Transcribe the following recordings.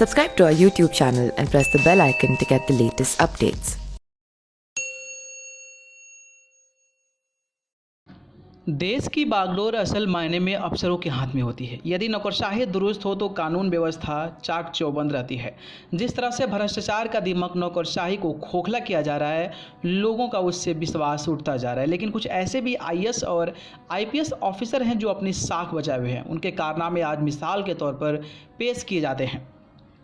Subscribe to our YouTube channel and press the bell icon to get the latest updates. देश की बागडोर असल मायने में अफसरों के हाथ में होती है। यदि नौकरशाही दुरुस्त हो तो कानून व्यवस्था चाक चौबंद रहती है। जिस तरह से भ्रष्टाचार का दिमक नौकरशाही को खोखला किया जा रहा है, लोगों का उससे विश्वास उठता जा रहा है। लेकिन कुछ ऐसे भी आईएएस और आईपीएस ऑफिसर हैं जो अपनी साख बचाए हुए हैं। उनके कारनामे आज मिसाल के तौर पर पेश किए जाते हैं।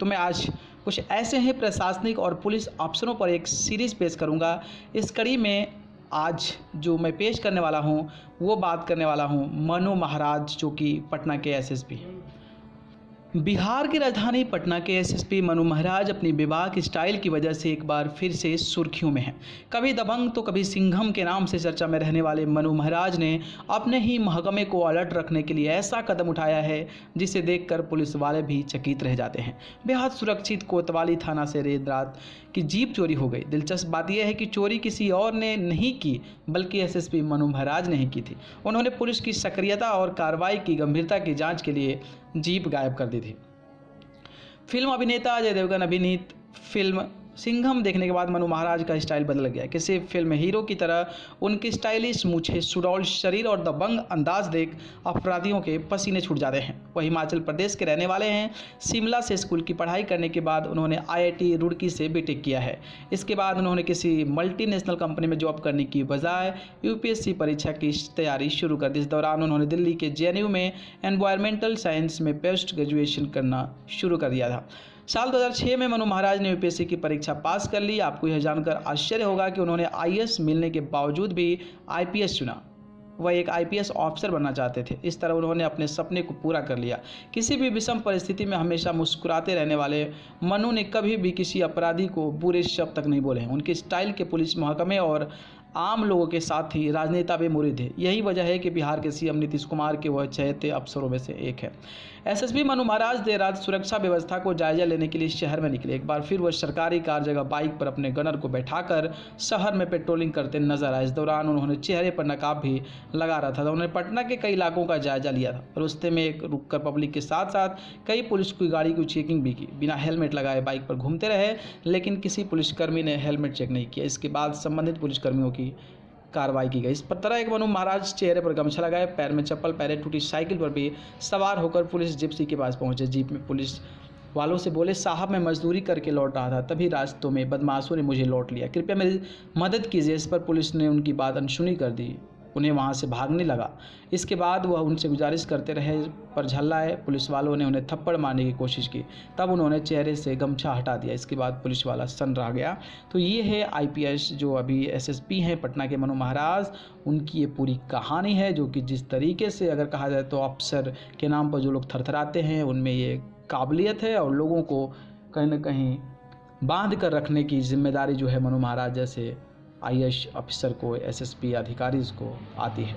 तो मैं आज कुछ ऐसे हैं प्रशासनिक और पुलिस अफसरों पर एक सीरीज़ पेश करूंगा। इस कड़ी में आज जो मैं पेश करने वाला हूं वो बात करने वाला हूं मनु महाराज, जो कि पटना के एसएसपी हैं। बिहार की राजधानी पटना के एसएसपी मनु महाराज अपनी बेबाक स्टाइल की वजह से एक बार फिर से सुर्खियों में हैं। कभी दबंग तो कभी सिंघम के नाम से चर्चा में रहने वाले मनु महाराज ने अपने ही महकमे को अलर्ट रखने के लिए ऐसा कदम उठाया है जिसे देखकर पुलिस वाले भी चकित रह जाते हैं। बेहद सुरक्षित कोतवाली थाना से देर रात की जीप चोरी हो गई। दिलचस्प बात यह है कि चोरी किसी और ने नहीं की बल्कि एसएसपी मनु महाराज ने ही की थी। उन्होंने पुलिस की सक्रियता और कार्रवाई की गंभीरता की जांच के लिए जीप गायब कर दी थी। फिल्म अभिनेता अजय देवगन अभिनीत फिल्म सिंघम देखने के बाद मनु महाराज का स्टाइल बदल गया। किसी फिल्म हीरो की तरह उनकी स्टाइलिश मूछें, सुडौल शरीर और दबंग अंदाज देख अपराधियों के पसीने छूट जाते हैं। वह हिमाचल प्रदेश के रहने वाले हैं। शिमला से स्कूल की पढ़ाई करने के बाद उन्होंने आईआईटी रुड़की से बीटेक किया है। इसके बाद उन्होंने किसी मल्टीनेशनल कंपनी में जॉब करने की बजाय यूपीएससी परीक्षा की तैयारी शुरू कर दी। इस दौरान उन्होंने दिल्ली के जेएनयू में एनवायरमेंटल साइंस में पोस्ट ग्रेजुएशन करना शुरू कर दिया था। साल 2006 में मनु महाराज ने यूपीएससी की परीक्षा पास कर ली। आपको यह जानकर आश्चर्य होगा कि उन्होंने आईएएस मिलने के बावजूद भी आईपीएस चुना। वह एक आईपीएस ऑफिसर बनना चाहते थे। इस तरह उन्होंने अपने सपने को पूरा कर लिया। किसी भी विषम परिस्थिति में हमेशा मुस्कुराते रहने वाले मनु ने कभी भी किसी अपराधी को बुरे शब्द तक नहीं बोले हैं। उनके स्टाइल के पुलिस महकमे और आम लोगों के साथ ही राजनेता भी मुरीद है। यही वजह है कि बिहार के सीएम नीतीश कुमार के वह चहेते अफसरों में से एक है। एसएसपी मनु महाराज देर रात सुरक्षा व्यवस्था को जायजा लेने के लिए शहर में निकले। एक बार फिर वह सरकारी कार जगह बाइक पर अपने गनर को बैठाकर शहर में पेट्रोलिंग करते नजर आए। इस दौरान उन्होंने चेहरे पर नकाब भी लगा रखा था। उन्होंने पटना के कई इलाकों का जायजा लिया था। रास्ते में एक रुककर पब्लिक के साथ साथ कई पुलिस की गाड़ी की चेकिंग भी की। बिना हेलमेट लगाए बाइक पर घूमते रहे, लेकिन किसी पुलिसकर्मी ने हेलमेट चेक नहीं किया। इसके बाद संबंधित पुलिसकर्मियों की कार्रवाई की गई। इस तरह एक मनु महाराज चेहरे पर गमछा लगाए, पैर में चप्पल पहने टूटी साइकिल पर भी सवार होकर पुलिस जिप्सी के पास पहुंचे। जीप में पुलिस वालों से बोले, साहब मैं मजदूरी करके लौट रहा था, तभी रास्तों में बदमाशों ने मुझे लौट लिया, कृपया मेरी मदद कीजिए। इस पर पुलिस ने उनकी बात अनसुनी कर दी, उन्हें वहां से भागने लगा। इसके बाद वह उनसे गुजारिश करते रहे पर झल्लाए। पुलिस वालों ने उन्हें थप्पड़ मारने की कोशिश की, तब उन्होंने चेहरे से गमछा हटा दिया। इसके बाद पुलिस वाला सन्न रह गया। तो ये है आईपीएस जो अभी एसएसपी हैं पटना के मनु महाराज। उनकी ये पूरी कहानी है, जो कि जिस तरीके से अगर कहा जाए तो अफसर के नाम पर जो लोग थरथराते हैं उनमें ये काबिलियत है, और लोगों को कहीं ना कहीं बांध कर रखने की जिम्मेदारी जो है मनु महाराज जैसे आईएएस ऑफिसर को, एसएसपी अधिकारी को आती है।